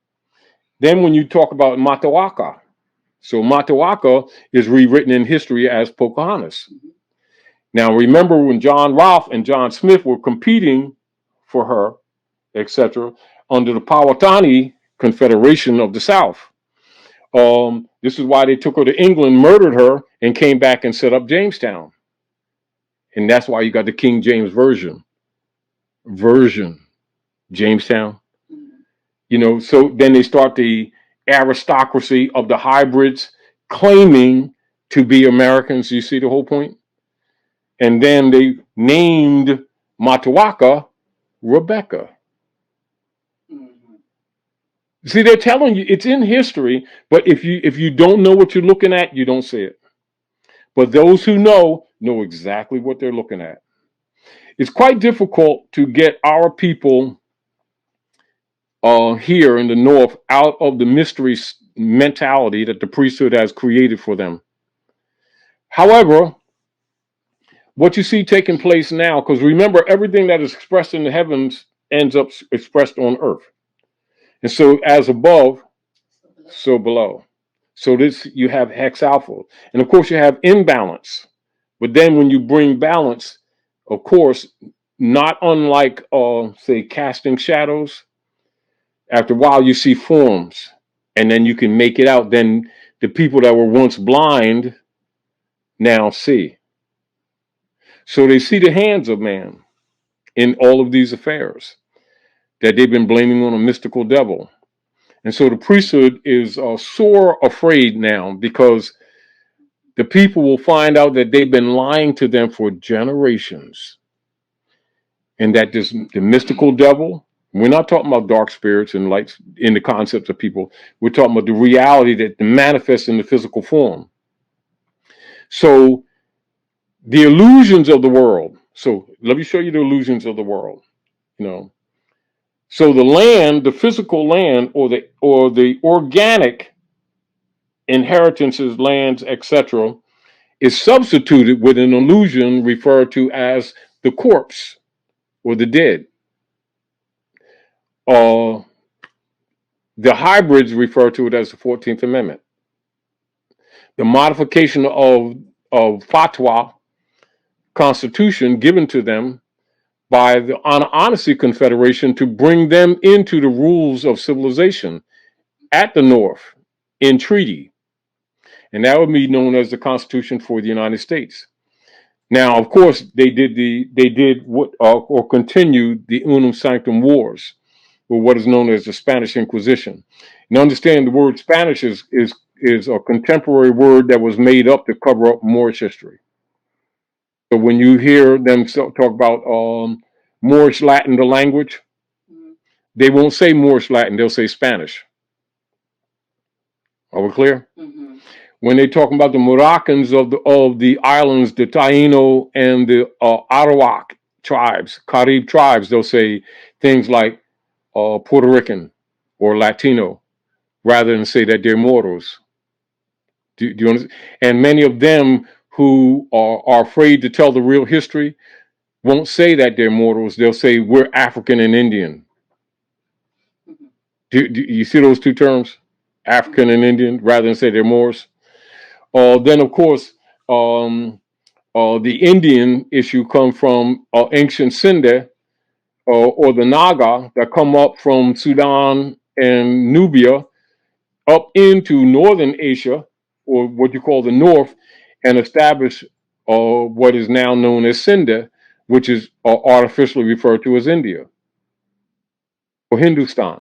Then when you talk about Matawaka, so Matawaka is rewritten in history as Pocahontas. Now remember when John Rolfe and John Smith were competing for her, etc., under the Powhatan Confederation of the South. This is why they took her to England, murdered her, and came back and set up Jamestown. And that's why you got the King James Version, Jamestown. So then they start the aristocracy of the hybrids claiming to be Americans. You see the whole point? And then they named Matawaka Rebecca. See, they're telling you it's in history, but if you don't know what you're looking at, you don't see it. But those who know exactly what they're looking at. It's quite difficult to get our people here in the North out of the mystery mentality that the priesthood has created for them. However, what you see taking place now, because remember, everything that is expressed in the heavens ends up expressed on earth. And so as above, so below. So this, you have hex alpha. And of course you have imbalance. But then when you bring balance, of course, not unlike, say, casting shadows, after a while you see forms. And then you can make it out. Then the people that were once blind now see. So they see the hands of man in all of these affairs that they've been blaming on a mystical devil. And so the priesthood is sore afraid now because the people will find out that they've been lying to them for generations. And that the mystical devil We're not talking about dark spirits and lights in the concepts of people. We're talking about the reality that manifests in the physical form. So the illusions of the world. So let me show you the illusions of the world. You know, so the land, the physical land, or the organic inheritances, lands, etc., is substituted with an illusion referred to as the corpse or the dead. The hybrids refer to it as the 14th Amendment. The modification of fatwa, constitution given to them by the Honesty Confederation to bring them into the rules of civilization at the North in treaty. And that would be known as the Constitution for the United States. Now, of course, they did what or continued the Unum Sanctum Wars, or what is known as the Spanish Inquisition. And understand the word Spanish is a contemporary word that was made up to cover up Moorish history. So when you hear them talk about Moorish Latin, the language, they won't say Moorish Latin; they'll say Spanish. Are we clear? Mm-hmm. When they talk about the Moroccans of the islands, the Taino and the Arawak tribes, Carib tribes, they'll say things like Puerto Rican or Latino, rather than say that they're Moros. Do you understand? And many of them who are afraid to tell the real history won't say that they're Moros. They'll say we're African and Indian. Do you see those two terms, African and Indian, rather than say they're Moors? Then, of course, the Indian issue comes from ancient Sindh or the Naga that come up from Sudan and Nubia up into northern Asia, or what you call the North, and establish what is now known as Sindh, which is artificially referred to as India or Hindustan.